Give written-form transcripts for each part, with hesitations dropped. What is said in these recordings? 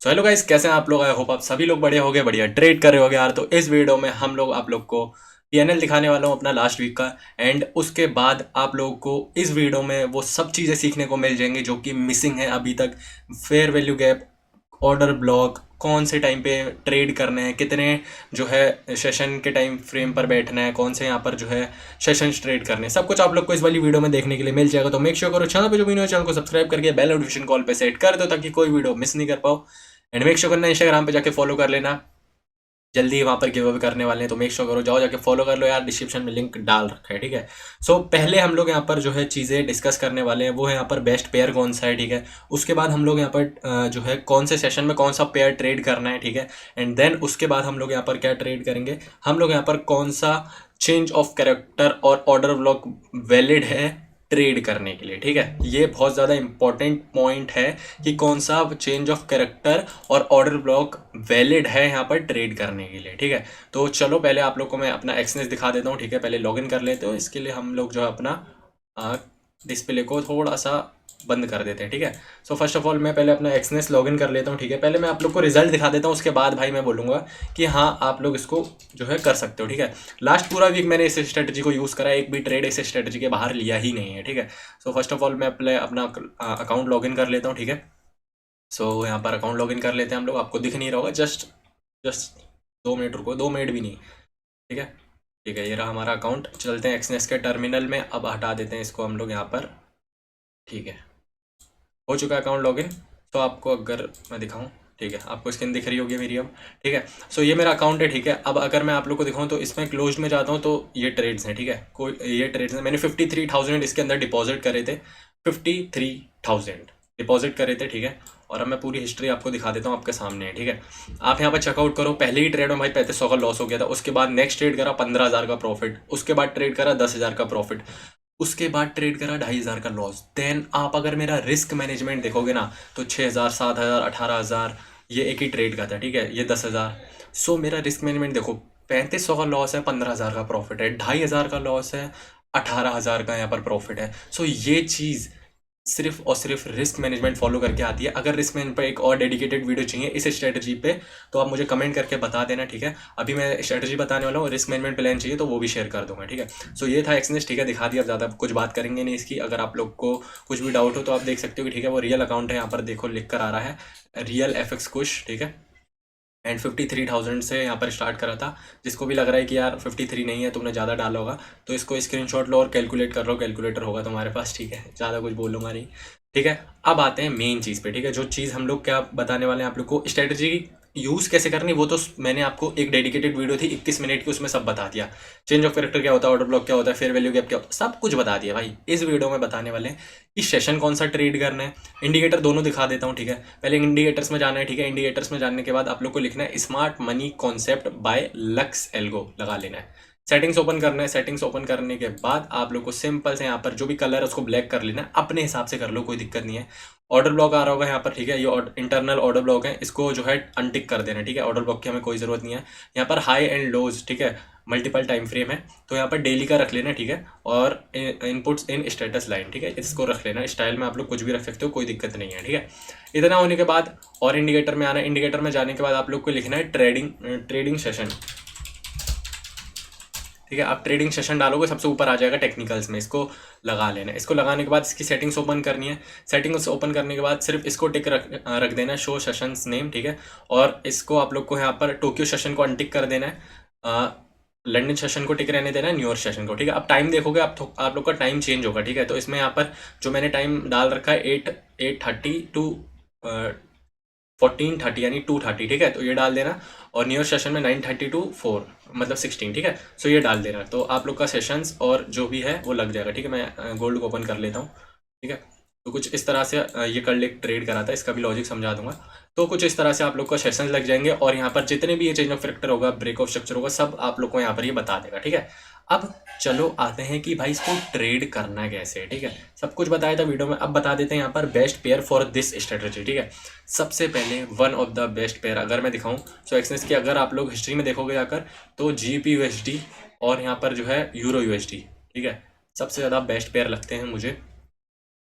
So hello guys, कैसे हैं आप लोग। आई होप आप सभी लोग बढ़िया होगे, बढ़िया ट्रेड कर रहे होगे यार। तो इस वीडियो में हम लोग आप लोग को पीएनएल दिखाने वाला हूँ अपना लास्ट वीक का। एंड उसके बाद आप लोगों को इस वीडियो में वो सब चीज़ें सीखने को मिल जाएंगी जो कि मिसिंग है अभी तक। Fair value gap, order block, कौन से टाइम पे ट्रेड करने हैं, कितने जो है सेशन के टाइम फ्रेम पर बैठना है, कौन से यहाँ पर जो है सेशन ट्रेड करने हैं, सब कुछ आप लोग को इस वाली वीडियो में देखने के लिए मिल जाएगा। तो मेक श्योर करो चैनल पे जो भी नहीं हो चैनल को सब्सक्राइब करके बेल नोटिफिकेशन कॉल पे सेट कर दो ताकि कोई वीडियो मिस नहीं कर पाओ। एंड मेक श्योर करना इंस्टाग्राम पे जाके फॉलो कर लेना, जल्दी ही वहाँ पर गिव अवे करने वाले हैं। तो मेक श्योर करो, जाओ जाके फॉलो कर लो यार, डिस्क्रिप्शन में लिंक डाल रखा है, ठीक है। सो पहले हम लोग यहाँ पर जो है चीज़ें डिस्कस करने वाले हैं वो है यहाँ पर बेस्ट पेयर कौन सा है, ठीक है। उसके बाद हम लोग यहाँ पर जो है कौन से सेशन में कौन सा पेयर ट्रेड करना है, ठीक है। एंड देन उसके बाद हम लोग यहाँ पर क्या ट्रेड करेंगे, हम लोग यहाँ पर कौन सा चेंज ऑफ कैरेक्टर और ऑर्डर ब्लॉक वैलिड है ट्रेड करने के लिए, ठीक है। ये बहुत ज़्यादा इंपॉर्टेंट पॉइंट है कि कौन सा चेंज ऑफ कैरेक्टर और ऑर्डर ब्लॉक वैलिड है यहाँ पर ट्रेड करने के लिए, ठीक है। तो चलो पहले आप लोग को मैं अपना एक्सनेस दिखा देता हूँ, ठीक है। पहले लॉगिन कर लेते हो, इसके लिए हम लोग जो है अपना डिस्प्ले को थोड़ा सा बंद कर देते हैं, ठीक है। सो फर्स्ट ऑफ ऑल मैं पहले अपना एक्सनेस लॉगिन कर लेता हूँ, ठीक है। पहले मैं आप लोग को रिजल्ट दिखा देता हूँ, उसके बाद भाई मैं बोलूँगा कि हाँ आप लोग इसको जो है कर सकते हो, ठीक है। लास्ट पूरा वीक मैंने इस स्ट्रेटजी को यूज़ करा है, एक भी ट्रेड इस स्ट्रेटजी के बाहर लिया ही नहीं है, ठीक है। सो फर्स्ट ऑफ ऑल मैं पहले अपना अकाउंट लॉगिन कर लेता हूँ, ठीक है। सो यहाँ पर अकाउंट लॉगिन कर लेते हैं हम लोग, आपको दिख नहीं रहा होगा, जस्ट जस्ट 2 मिनट रुको, 2 मिनट भी नहीं, ठीक है। ठीक है, ये रहा हमारा अकाउंट। चलते हैं एक्सनेस के टर्मिनल में, अब हटा देते हैं इसको हम लोग यहाँ पर, ठीक है। हो चुका है अकाउंट लॉगिन। तो आपको अगर मैं दिखाऊं, ठीक है, आपको स्क्रीन दिख रही होगी मेरी अब, ठीक है। सो ये मेरा अकाउंट है, ठीक है। अब अगर मैं आप लोग को दिखाऊं तो इसमें क्लोज में जाता हूं तो ये ट्रेड्स हैं, ठीक है। कोई ये ट्रेड्स हैं, मैंने 53,000 इसके अंदर डिपॉजिट करे थे, 53,000 डिपॉजिट करे थे, ठीक है। और अब मैं पूरी हिस्ट्री आपको दिखा देता हूँ, आपके सामने है, ठीक है। आप यहाँ पर चेकआउट करो, पहले ही ट्रेड में भाई 3500 का लॉस हो गया था, उसके बाद नेक्स्ट ट्रेड करा 15,000 का प्रॉफिट, उसके बाद ट्रेड करा 10,000 का प्रॉफिट, उसके बाद ट्रेड करा 2,500 का लॉस। देन आप अगर मेरा रिस्क मैनेजमेंट देखोगे ना तो 6,000, 7,000, 18,000 ये एक ही ट्रेड का था, ठीक है। ये 10,000। सो मेरा रिस्क मैनेजमेंट देखो, 3500 का लॉस है, 15,000 का प्रॉफिट है, 2,500 का लॉस है, 18,000 का यहाँ पर प्रॉफिट है। सो ये चीज़ सिर्फ और सिर्फ रिस्क मैनेजमेंट फॉलो करके आती है। अगर रिस्क मैनेजमेंट पर एक और डेडिकेटेड वीडियो चाहिए इस स्ट्रेटजी पे तो आप मुझे कमेंट करके बता देना, ठीक है। अभी मैं स्ट्रेटजी बताने वाला हूँ, रिस्क मैनेजमेंट प्लान चाहिए तो वो भी शेयर कर दूंगा, ठीक है। सो ये था एक्सनेस, ठीक है, दिखा दिया। अब ज़्यादा कुछ बात करेंगे नहीं इसकी। अगर आप लोग को कुछ भी डाउट हो तो आप देख सकते हो कि ठीक है वो रियल अकाउंट है, यहाँ पर देखो लिख कर आ रहा है रियल FX कुश, ठीक है। एंड 53,000 से यहाँ पर स्टार्ट करा था। जिसको भी लग रहा है कि यार 53 नहीं है, तुमने ज़्यादा डाला होगा, तो इसको स्क्रीनशॉट लो और कैलकुलेट कर लो, कैलकुलेटर होगा तुम्हारे पास, ठीक है। ज़्यादा कुछ बोलूँगा नहीं, ठीक है। अब आते हैं मेन चीज़ पे, ठीक है। जो चीज़ हम लोग क्या बताने वाले हैं आप लोग को, स्ट्रेटजी यूज़ कैसे करनी, वो तो मैंने आपको एक डेडिकेटेड वीडियो थी 21 मिनट की, उसमें सब बता दिया। चेंज ऑफ कैरेक्टर क्या होता है, ऑर्डर ब्लॉक क्या होता है, फेयर वैल्यू गैप क्या होता है, सब कुछ बता दिया भाई। इस वीडियो में बताने वाले हैं कि सेशन कौन सा ट्रेड करना है। इंडिकेटर दोनों दिखा देता हूँ, ठीक है। पहले इंडिकेटर्स में जाना है, ठीक है। इंडिकेटर्स में जाने के बाद आप लोग को लिखना है smart money concept bye lux algo, लगा लेना है। सेटिंग्स ओपन करना है। सेटिंग्स ओपन करने के बाद आप लोग को सिंपल से यहाँ पर जो भी कलर है उसको ब्लैक कर लेना है, अपने हिसाब से कर लो, कोई दिक्कत नहीं है। ऑर्डर ब्लॉक आ रहा होगा यहाँ पर, ठीक है। ये इंटरनल ऑर्डर ब्लॉक है, इसको जो है अनटिक कर देना, ठीक है। ऑर्डर ब्लॉक की हमें कोई ज़रूरत नहीं है। यहाँ पर हाई एंड लोज, ठीक है, मल्टीपल टाइम फ्रेम है तो यहाँ पर डेली का रख लेना, ठीक है। और इनपुट्स इन स्टेटस लाइन, ठीक है, इसको रख लेना। स्टाइल में आप लोग कुछ भी रख सकते हो, कोई दिक्कत नहीं है, ठीक है। इतना होने के बाद और इंडिकेटर में आना है। इंडिकेटर में जाने के बाद आप लोग को लिखना है ट्रेडिंग सेशन, ठीक है। आप ट्रेडिंग सेशन डालोगे सबसे ऊपर आ जाएगा टेक्निकल्स में, इसको लगा लेना। इसको लगाने के बाद इसकी सेटिंग्स ओपन करनी है। सेटिंग्स ओपन करने के बाद सिर्फ इसको टिक रख देना है, शो सेशंस नेम, ठीक है। और इसको आप लोग को यहाँ पर टोक्यो सेशन को अनटिक कर देना है, लंदन सेशन को टिक रहने देना है, न्यूयॉर्क सेशन को, ठीक है। अब टाइम देखोगे आप लोग का टाइम चेंज होगा, ठीक है। तो इसमें यहाँ पर जो मैंने टाइम डाल रखा है 8:30 टू 14:30 यानी 2:30, ठीक है। तो ये डाल देना। और न्यू सेशन में 9:30 टू 4 मतलब 16, ठीक है। सो ये डाल देना, तो आप लोग का सेशंस और जो भी है वो लग जाएगा, ठीक है। मैं गोल्ड को ओपन कर लेता हूँ, ठीक है। तो कुछ इस तरह से ये कल एक ट्रेड करा था, इसका भी लॉजिक समझा दूंगा। तो कुछ इस तरह से आप लोग का सेशन लग जाएंगे और यहाँ पर जितने भी ये चेंज ऑफ फैक्टर होगा, ब्रेक ऑफ स्ट्रक्चर होगा, सब आप लोग को यहाँ पर ये बता देगा, ठीक है। अब चलो आते हैं कि भाई इसको ट्रेड करना कैसे है, ठीक है। सब कुछ बताया था वीडियो में, अब बता देते हैं यहाँ पर best pair for this strategy, ठीक है। सबसे पहले one of the best pair अगर मैं दिखाऊं सो एक्सनेस की, अगर आप लोग हिस्ट्री में देखोगे जाकर तो GBP USD और यहाँ पर जो है EUR USD, ठीक है, सबसे ज़्यादा बेस्ट पेयर लगते हैं मुझे।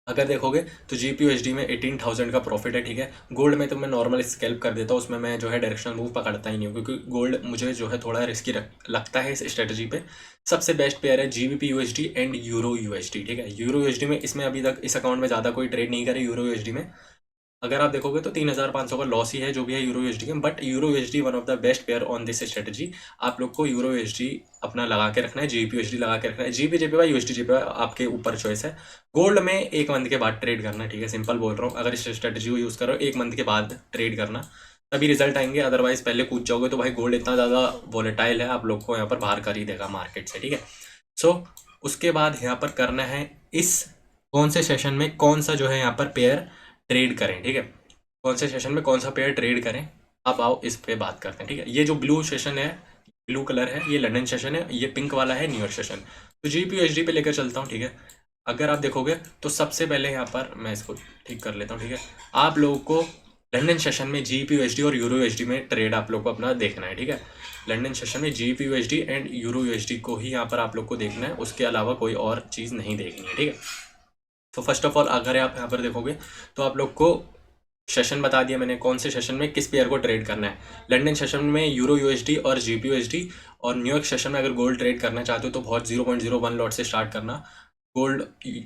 अगर देखोगे तो GPUSD में 18,000 का प्रॉफिट है, ठीक है। गोल्ड में तो मैं नॉर्मल स्कैल्प कर देता हूँ, उसमें मैं जो है डायरेक्शनल मूव पकड़ता ही नहीं हूँ, क्योंकि गोल्ड मुझे जो है थोड़ा रिस्की लगता है इस स्ट्रेटजी पे। सबसे बेस्ट पेयर है GBP USD and euro USD, ठीक है। यूरो USD में इसमें अभी तक इस अकाउंट में ज़्यादा कोई ट्रेड नहीं करे यूरो USD में। अगर आप देखोगे तो 3,500 का लॉस ही है जो भी है यूरो USD के, but euro USD one of the best pair on this strategy. आप लोग को यूरो USD अपना लगा के रखना है, GBP USD लगा के रखना है, GBP USD आपके ऊपर चॉइस है। गोल्ड में 1 मंथ के बाद ट्रेड करना, ठीक है, सिंपल बोल रहा हूँ। अगर इस स्ट्रेटजी को यूज़ करो 1 मंथ के बाद ट्रेड करना, तभी रिजल्ट आएंगे। अदरवाइज पहले कूद जाओगे तो भाई गोल्ड इतना ज़्यादा वॉलेटाइल है, आप लोग को यहाँ पर बाहर कर ही देगा मार्केट से, ठीक है। सो उसके बाद यहाँ पर करना है इस कौन से सेशन में कौन सा जो है यहाँ पर पेयर ट्रेड करें, ठीक है। कौन से सेशन में कौन सा पेयर ट्रेड करें, अब आओ इस पे बात करते हैं, ठीक है। ये जो ब्लू सेशन है, ब्लू कलर है, ये लंदन सेशन है, ये पिंक वाला है न्यूयॉर्क सेशन। तो GPUSD पे लेकर चलता हूँ, ठीक है। अगर आप देखोगे तो सबसे पहले यहाँ पर मैं इसको ठीक कर लेता हूँ, ठीक है। आप लोगों को लंदन सेशन में GPUSD और यूरो USD में ट्रेड आप लोग को अपना देखना है, ठीक है। लंदन सेशन में GPUSD एंड यूरो USD को ही यहाँ पर आप लोग को देखना है, उसके अलावा कोई और चीज़ नहीं देखनी है, ठीक है। तो फर्स्ट ऑफ ऑल अगर आप यहाँ पर देखोगे तो आप लोग को सेशन बता दिया मैंने, कौन से सेशन में किस पेयर को ट्रेड करना है। लंदन सेशन में यूरो USD और GPUSD, और न्यूयॉर्क सेशन में अगर गोल्ड ट्रेड करना चाहते हो तो बहुत 0.01 लॉट से स्टार्ट करना गोल्ड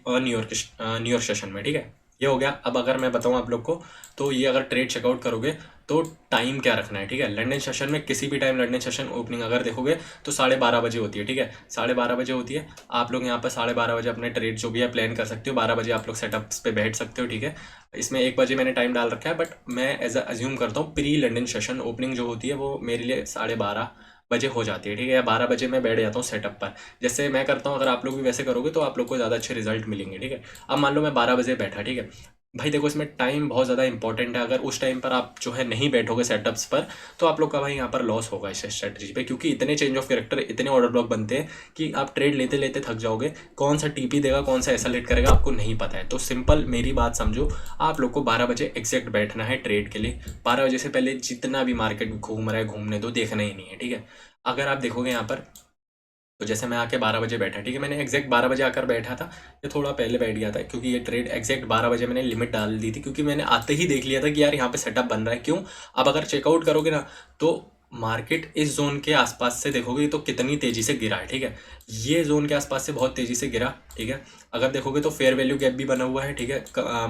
और न्यूयॉर्क सेशन में, ठीक है। ये हो गया। अब अगर मैं बताऊं आप लोग को, तो ये अगर ट्रेड चेकआउट करोगे तो टाइम क्या रखना है, ठीक है। लंदन सेशन में किसी भी टाइम लंदन सेशन ओपनिंग अगर देखोगे तो 12:30 बजे होती है, ठीक है। 12:30 बजे होती है। आप लोग यहाँ पर 12:30 बजे अपने ट्रेड जो भी है प्लान कर सकते हो। 12 बजे आप लोग सेटअप्स पे बैठ सकते हो, ठीक है। इसमें 1 बजे मैंने टाइम डाल रखा है, बट मैं एज अज्यूम करता हूँ प्री लंदन सेशन ओपनिंग जो होती है वो मेरे लिए 12:30 बजे हो जाती है, ठीक है। या 12 बजे मैं बैठ जाता हूँ सेटअप पर, जैसे मैं करता हूँ। अगर आप लोग भी वैसे करोगे तो आप लोग को ज़्यादा अच्छे रिजल्ट मिलेंगे, ठीक है। अब मान लो मैं 12 बजे बैठा, ठीक है भाई। देखो इसमें टाइम बहुत ज़्यादा इंपॉर्टेंट है। अगर उस टाइम पर आप जो है नहीं बैठोगे सेटअप्स पर तो आप लोग का भाई यहाँ पर लॉस होगा इस स्ट्रेटजी पे, क्योंकि इतने चेंज ऑफ कैरेक्टर, इतने ऑर्डर ब्लॉक बनते हैं कि आप ट्रेड लेते लेते थक जाओगे। कौन सा TP देगा, कौन सा SL हिट करेगा, आपको नहीं पता है। तो सिंपल मेरी बात समझो, आप लोग को 12 बजे एग्जैक्ट बैठना है ट्रेड के लिए। 12 बजे से पहले जितना भी मार्केट घूम रहा है घूमने दो, देखना ही नहीं है, ठीक है। अगर आप देखोगे यहाँ पर तो जैसे मैं आके 12 बजे बैठा, ठीक है। मैंने एग्जैक्ट 12 बजे आकर बैठा था, ये थोड़ा पहले बैठ गया था क्योंकि ये ट्रेड एग्जैक्ट 12 बजे मैंने लिमिट डाल दी थी, क्योंकि मैंने आते ही देख लिया था कि यार यहाँ पे सेटअप बन रहा है। क्यों, अब अगर चेकआउट करोगे ना तो मार्केट इस जोन के आसपास से देखोगे तो कितनी तेजी से गिरा है, ठीक है। ये जोन के आसपास से बहुत तेजी से गिरा, ठीक है। अगर देखोगे तो फेयर वैल्यू गैप भी बना हुआ है, ठीक है।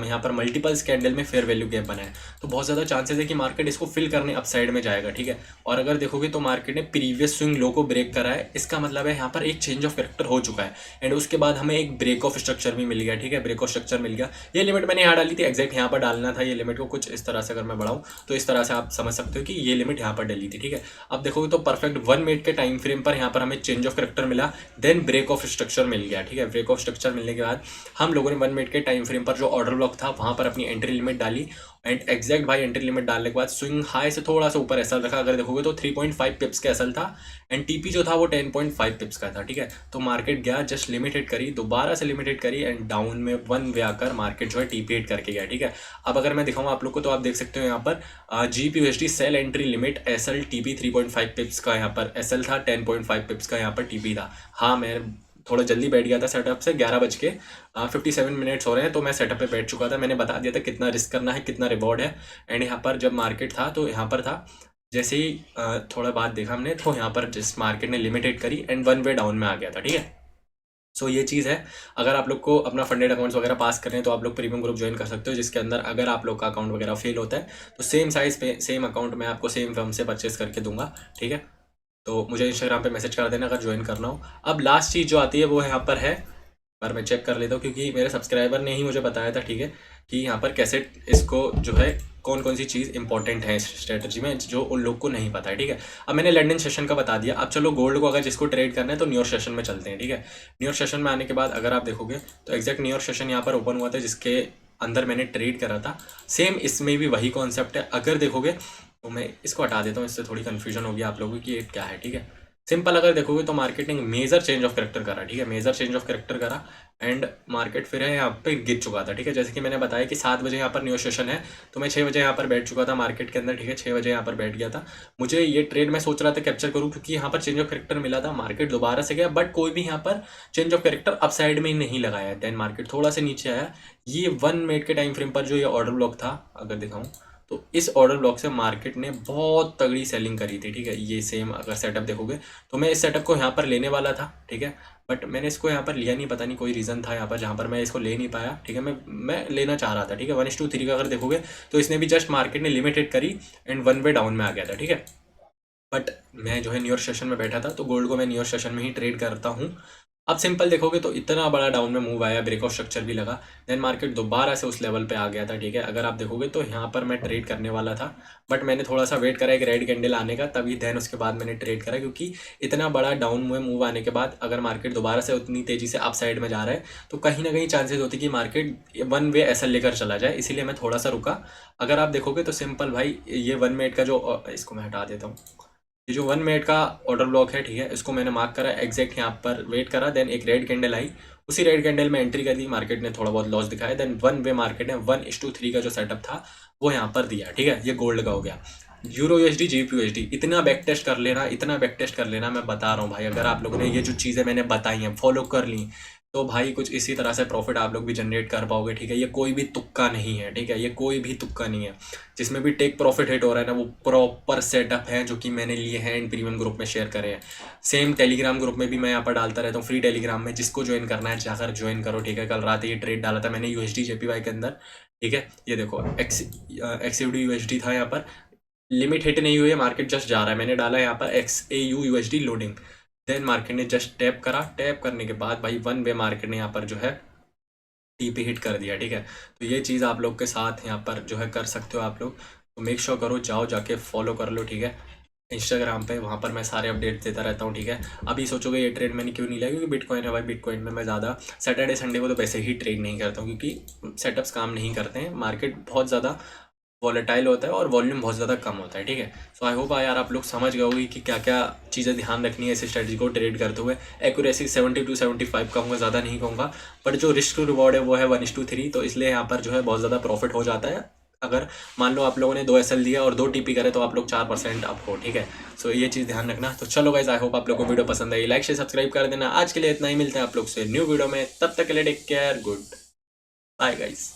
यहाँ पर मल्टीपल कैंडल में फेयर वैल्यू गैप बना है, तो बहुत ज़्यादा चांसेस है कि मार्केट इसको फिल करने अपसाइड में जाएगा, ठीक है। और अगर देखोगे तो मार्केट ने प्रीवियस स्विंग लो को ब्रेक करा है, इसका मतलब है यहाँ पर एक चेंज ऑफ कैरेक्टर हो चुका है। एंड उसके बाद हमें एक ब्रेक ऑफ स्ट्रक्चर भी मिल गया, ठीक है। ब्रेक ऑफ स्ट्रक्चर मिल गया। ये लिमिट मैंने यहाँ डाली थी, एग्जैक्ट यहाँ पर डालना था ये लिमिट को कुछ इस तरह से। अगर मैं बढ़ाऊँ तो इस तरह से आप समझ सकते हो कि ये लिमिट यहाँ पर डली थी, ठीक है। अब देखोगे तो परफेक्ट 1 मिनट के टाइम फ्रेम पर यहाँ पर हमें चेंज ऑफ कैरेक्टर मिला, देन ब्रेक ऑफ स्ट्रक्चर मिल गया, ठीक है। ब्रेक ऑफ स्ट्रक्चर मिलने के बाद हम लोगों ने 1 मिनट के टाइम फ्रेम पर जो ऑर्डर ब्लॉक था वहां पर अपनी एंट्री लिमिट डाली। एंड एग्जैक्ट भाई एंट्री लिमिट डालने के बाद स्विंग हाई से थोड़ा सा ऊपर एसएल रखा। अगर देखोगे तो 3.5 पिप्स का एसएल था एंड टीपी जो था वो 10.5 पिप्स का था, ठीक है। तो मार्केट गया जस्ट लिमिटेड करी, दोबारा से लिमिटेड करी एंड डाउन में 1 वे आकर मार्केट जो है TP हिट करके गया, ठीक है। अब अगर मैं दिखाऊँ आप लोग को तो आप देख सकते हो यहाँ पर GPUSD sell entry limit SL TP 3.5 pips का यहाँ पर SL था, 10.5 पिप्स का यहाँ पर TP था। हाँ मैं थोड़ा जल्दी बैठ गया था सेटअप से, 11:57 हो रहे हैं तो मैं सेटअप पे बैठ चुका था। मैंने बता दिया था कितना रिस्क करना है, कितना रिवॉर्ड है। एंड यहाँ पर जब मार्केट था तो यहाँ पर था, जैसे ही थोड़ा बाद देखा हमने तो यहाँ पर जिस मार्केट ने लिमिटेड करी एंड 1 वे डाउन में आ गया था, ठीक है। सो ये चीज़ है। अगर आप लोग को अपना फंडेड अकाउंट्स वगैरह पास करने हैं तो आप लोग प्रीमियम ग्रुप ज्वाइन कर सकते हो, जिसके अंदर अगर आप लोग का अकाउंट वगैरह फेल होता है तो सेम साइज पे सेम अकाउंट मैं आपको सेम फर्म से परचेस करके दूंगा, ठीक है। तो मुझे इंस्टाग्राम पे मैसेज कर देना अगर ज्वाइन करना हो। अब लास्ट चीज़ जो आती है वो यहाँ पर है, पर मैं चेक कर लेता हूँ क्योंकि मेरे सब्सक्राइबर ने ही मुझे बताया था, ठीक है, कि यहाँ पर कैसे इसको जो है कौन कौन सी चीज़ इंपॉर्टेंट है इस स्ट्रेटजी में जो उन लोग को नहीं पता है, ठीक है। अब मैंने लंदन सेशन का बता दिया। अब चलो गोल्ड को अगर जिसको ट्रेड करना है तो न्यूयॉर्क सेशन में चलते हैं, ठीक है। न्यूयॉर्क सेशन में आने के बाद अगर आप देखोगे तो एग्जैक्ट न्यूयॉर्क सेशन यहाँ पर ओपन हुआ था जिसके अंदर मैंने ट्रेड करा था। सेम इसमें भी वही कॉन्सेप्ट है। अगर देखोगे तो मैं इसको हटा देता हूँ, इससे थोड़ी कन्फ्यूजन होगी आप लोगों की ये क्या है, ठीक है। सिंपल अगर देखोगे तो मार्केट ने मेजर चेंज ऑफ करेक्टर करा, ठीक है, मेजर चेंज ऑफ करेक्टर करा एंड मार्केट फिर है यहाँ पे गिर चुका था, ठीक है। जैसे कि मैंने बताया कि 7 बजे यहाँ पर न्यू सेशन है, तो मैं 6 बजे यहाँ पर बैठ चुका था मार्केट के अंदर, ठीक है, 6 बजे यहाँ पर बैठ गया था। मुझे ये ट्रेड मैं सोच रहा था कैप्चर करूँ, क्योंकि यहाँ पर चेंज ऑफ करेक्टर मिला था, मार्केट दोबारा से गया, बट कोई भी यहाँ पर change of character up side में ही नहीं लगाया। देन मार्केट थोड़ा सा नीचे आया। ये 1 मिनट के टाइम फ्रेम पर जो ये ऑर्डर ब्लॉक था, अगर दिखाऊं तो इस ऑर्डर ब्लॉक से मार्केट ने बहुत तगड़ी सेलिंग करी थी, ठीक है। ये सेम अगर सेटअप देखोगे तो मैं इस सेटअप को यहाँ पर लेने वाला था, ठीक है, बट मैंने इसको यहाँ पर लिया नहीं, पता नहीं कोई रीज़न था यहाँ पर जहाँ पर मैं इसको ले नहीं पाया, ठीक है। मैं लेना चाह रहा था, ठीक है। 1:3 का अगर देखोगे तो इसने भी जस्ट मार्केट ने लिमिटेड करी एंड 1 वे डाउन में आ गया था, ठीक है। बट मैं जो है न्यूयॉर्क सेशन में बैठा था, तो गोल्ड को मैं न्यूयॉर्क सेशन में ही ट्रेड करता हूँ। अब सिंपल देखोगे तो इतना बड़ा डाउन में मूव आया, ब्रेकआउट स्ट्रक्चर भी लगा, देन मार्केट दोबारा से उस लेवल पे आ गया था, ठीक है। अगर आप देखोगे तो यहाँ पर मैं ट्रेड करने वाला था, बट मैंने थोड़ा सा वेट करा एक रेड कैंडल आने का, तभी देन उसके बाद मैंने ट्रेड करा, क्योंकि इतना बड़ा डाउन में मूव आने के बाद अगर मार्केट दोबारा से उतनी तेज़ी से अप साइड में जा रहा है तो कहीं ना कहीं चांसेस होती कि मार्केट 1 वे ऐसा लेकर चला जाए, इसीलिए मैं थोड़ा सा रुका। अगर आप देखोगे तो सिंपल भाई ये 1 मिनट का जो इसको मैं हटा देता हूँ, ये जो 1 मिनट का ऑर्डर ब्लॉक है, ठीक है, इसको मैंने मार्क करा, एग्जैक्ट यहाँ पर वेट करा, देन एक रेड कैंडल आई, उसी रेड कैंडल में एंट्री कर दी, मार्केट ने थोड़ा बहुत लॉस दिखाया, देन 1 वे मार्केट ने 1:3 का जो सेटअप था वो यहाँ पर दिया, ठीक है। ये गोल्ड का हो गया। यूरो यूएसडी, जीबीपी यूएसडी, इतना बैक टेस्ट कर लेना, इतना बैक टेस्ट कर लेना, मैं बता रहा हूँ भाई, अगर आप लोगों ने ये जो चीज़ें मैंने बताई हैं फॉलो कर ली तो भाई कुछ इसी तरह से प्रॉफिट आप लोग भी जनरेट कर पाओगे, ठीक है। ये कोई भी तुक्का नहीं है, ठीक है, ये कोई भी तुक्का नहीं है। जिसमें भी टेक प्रॉफिट हिट हो रहा है ना, वो प्रॉपर सेटअप है जो कि मैंने लिए हैं एंड प्रीमियम ग्रुप में शेयर करे हैं। सेम टेलीग्राम ग्रुप में भी मैं यहाँ पर डालता रहता हूँ, फ्री टेलीग्राम में, जिसको ज्वाइन करना है जाकर ज्वाइन करो, ठीक है। कल रात ये ट्रेड डाला था मैंने यूएसडी जेपीवाई के अंदर, ठीक है। ये देखो एक्सयूडी यूएसडी था, यहाँ पर लिमिट हिट नहीं हुई है, मार्केट जस्ट जा रहा है, मैंने डाला यहाँ पर XAU USD loading, then market ने जस्ट टैप करा, टैप करने के बाद भाई 1 वे मार्केट ने यहाँ पर जो है टीपी हिट कर दिया, ठीक है। तो ये चीज़ आप लोग के साथ यहाँ पर जो है कर सकते हो आप लोग, तो मेक श्योर करो, जाओ जाके फॉलो कर लो, ठीक है। इंस्टाग्राम पे वहाँ पर मैं सारे अपडेट देता रहता हूँ, ठीक है। अभी सोचोगे ये ट्रेड मैंने क्यों नहीं लिया, क्योंकि बिटकॉइन है भाई, बिटकॉइन में मैं ज़्यादा सैटरडे संडे को तो वैसे ही ट्रेड नहीं करता हूँ, क्योंकि सेटअप्स काम नहीं करते हैं, मार्केट बहुत ज़्यादा वॉलेटाइल होता है और वॉल्यूम बहुत ज़्यादा कम होता है, ठीक है। सो आई होप यार आप लोग समझ गए होगी कि क्या क्या चीज़ें ध्यान रखनी है इस स्ट्रेटजी को ट्रेड करते हुए। एक्यूरेसी 70 to 75 कहूँगा, ज़्यादा नहीं कहूँगा, बट जो रिस्क टू रिवॉर्ड है वो है 1:3, तो इसलिए यहाँ पर जो है बहुत ज़्यादा प्रॉफिट हो जाता है। अगर मान लो आप लोगों ने 2 SL दिया और 2 TP करे तो आप लोग 4% अप हो, ठीक है। सो ये चीज़ ध्यान रखना। तो चलो गाइस, आई होप आप लोगों को वीडियो पसंद आई, लाइक शेयर सब्सक्राइब कर देना। आज के लिए इतना ही, मिलते हैं आप लोग से न्यू वीडियो में, तब तक के लिए take care, good bye guys.